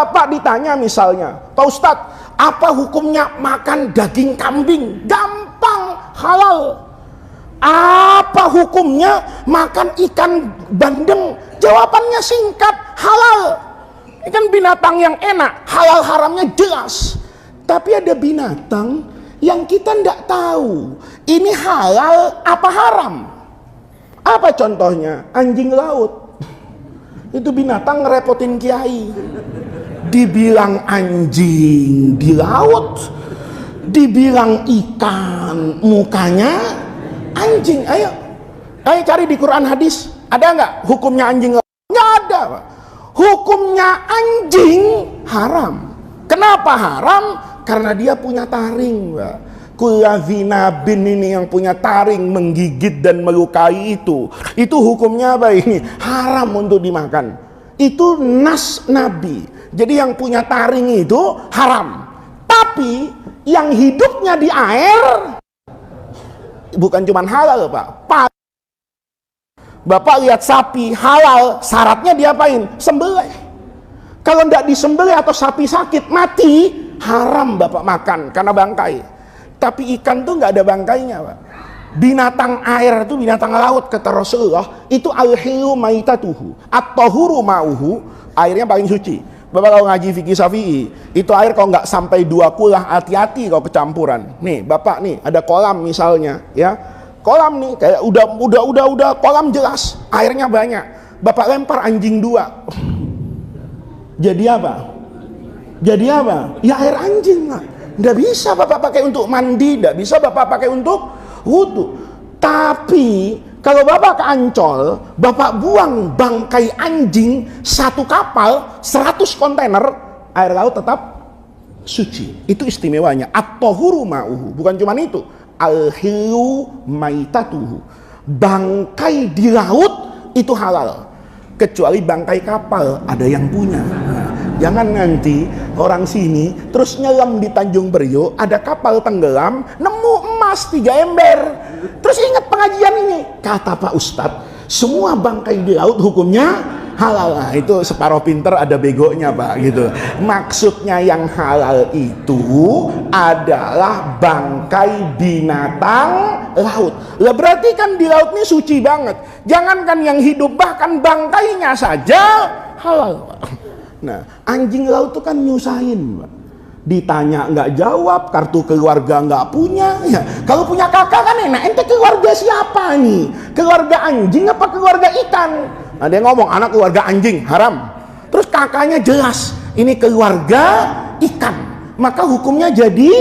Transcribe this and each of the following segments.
bapak ditanya misalnya, Pak Ustadz, apa hukumnya makan daging kambing? Gampang, halal. Apa hukumnya makan ikan bandeng? Jawabannya singkat, halal. Ini kan binatang yang enak, halal haramnya jelas. Tapi ada binatang yang kita tidak tahu ini halal apa haram. Apa contohnya? Anjing laut. Itu binatang ngerepotin kiai. Dibilang anjing di laut, dibilang ikan, mukanya anjing. Ayo cari di Quran hadis, ada nggak hukumnya anjing laut? Nggak ada, Pak. Hukumnya anjing haram. Kenapa haram? Karena dia punya taring, Pak. Kulazina bin ini yang punya taring menggigit dan melukai itu hukumnya apa ini? Haram untuk dimakan. Itu nas Nabi. Jadi yang punya taring itu haram. Tapi yang hidupnya di air bukan cuma halal, Pak. Bapak lihat sapi halal, syaratnya diapain? Sembelih. Kalau tidak disembelih atau sapi sakit mati, haram Bapak makan karena bangkai. Tapi ikan tuh nggak ada bangkainya, Pak. Binatang air itu, binatang laut, kata Rasulullah, itu al-hilu maitatuhu at-tahuru ma'uhu, airnya paling suci. Bapak kalau ngaji fikih Syafi'i, itu air kalau nggak sampai 2 kulah, hati-hati kalau kecampuran. Nih, Bapak nih, ada kolam misalnya, ya. Kolam nih, kayak udah kolam jelas, airnya banyak. Bapak lempar anjing 2. Jadi apa? Jadi apa? Ya air anjing lah. Nggak bisa Bapak pakai untuk mandi, nggak bisa Bapak pakai untuk wudu. Tapi kalau Bapak ke Ancol, Bapak buang bangkai anjing 1 kapal, 100 kontainer, air laut tetap suci. Itu istimewanya. At-tahuru ma'uhu. Bukan cuma itu. Al-hilu maitatuhu. Bangkai di laut itu halal. Kecuali bangkai kapal, ada yang punya. Jangan nanti orang sini terus nyelam di Tanjung Priok, ada kapal tenggelam, nemu emas 3 ember. Terus ingat pengajian ini, kata Pak Ustadz, semua bangkai di laut hukumnya halal. Nah, itu separuh pinter ada begonya, Pak, gitu. Maksudnya yang halal itu adalah bangkai binatang laut. Lah berarti kan di laut ini suci banget. Jangankan yang hidup, bahkan bangkainya saja halal, Pak. Nah, anjing laut itu kan nyusahin, Pak. Ditanya nggak jawab, kartu keluarga nggak punya. Ya, kalau punya kakak kan enak. Ente keluarga siapa nih? Keluarga anjing apa keluarga ikan? Ada yang ngomong anak keluarga anjing haram. Terus kakaknya jelas ini keluarga ikan. Maka hukumnya jadi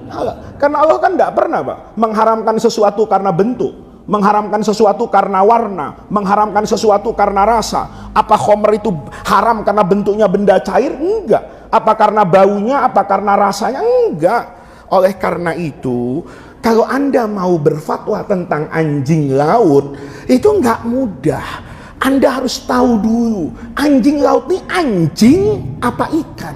halal. Karena Allah kan nggak pernah, Pak, mengharamkan sesuatu karena bentuk, mengharamkan sesuatu karena warna, mengharamkan sesuatu karena rasa. Apa khamr itu haram karena bentuknya benda cair? Enggak. Apa karena baunya? Apa karena rasanya? Enggak. Oleh karena itu, kalau Anda mau berfatwa tentang anjing laut, itu enggak mudah. Anda harus tahu dulu, anjing laut ini anjing apa ikan?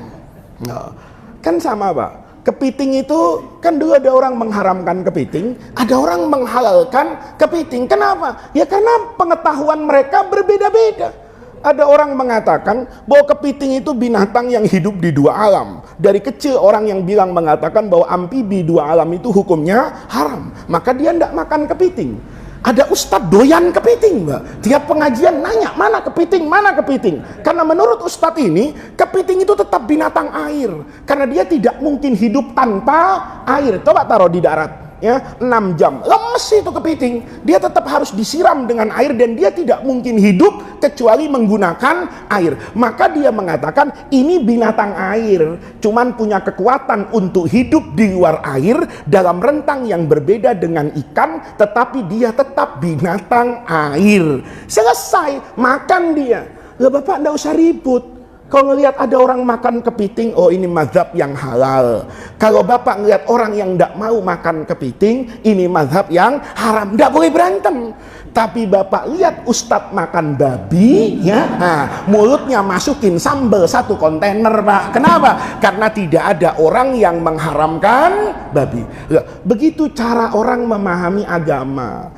Nah, kan sama, Pak. Kepiting itu, kan dulu ada orang mengharamkan kepiting, ada orang menghalalkan kepiting. Kenapa? Ya karena pengetahuan mereka berbeda-beda. Ada orang mengatakan bahwa kepiting itu binatang yang hidup di 2 alam. Dari kecil orang yang bilang mengatakan bahwa amfibi 2 alam itu hukumnya haram. Maka dia tidak makan kepiting. Ada ustadz doyan kepiting, Mbak. Tiap pengajian nanya, mana kepiting, mana kepiting. Karena menurut ustadz ini, kepiting itu tetap binatang air. Karena dia tidak mungkin hidup tanpa air. Coba taruh di darat, ya, 6 jam. Lemes itu kepiting. Dia tetap harus disiram dengan air dan dia tidak mungkin hidup kecuali menggunakan air. Maka dia mengatakan ini binatang air, cuman punya kekuatan untuk hidup di luar air dalam rentang yang berbeda dengan ikan, tetapi dia tetap binatang air. Selesai, makan dia. Lah Bapak enggak usah ribut. Kalau ngelihat ada orang makan kepiting, oh ini mazhab yang halal. Kalau Bapak ngelihat orang yang tidak mau makan kepiting, ini mazhab yang haram. Tidak boleh berantem. Tapi Bapak lihat ustadz makan babi, ya, nah, mulutnya masukin sambal 1 kontainer, Pak. Kenapa? Karena tidak ada orang yang mengharamkan babi. Begitu cara orang memahami agama.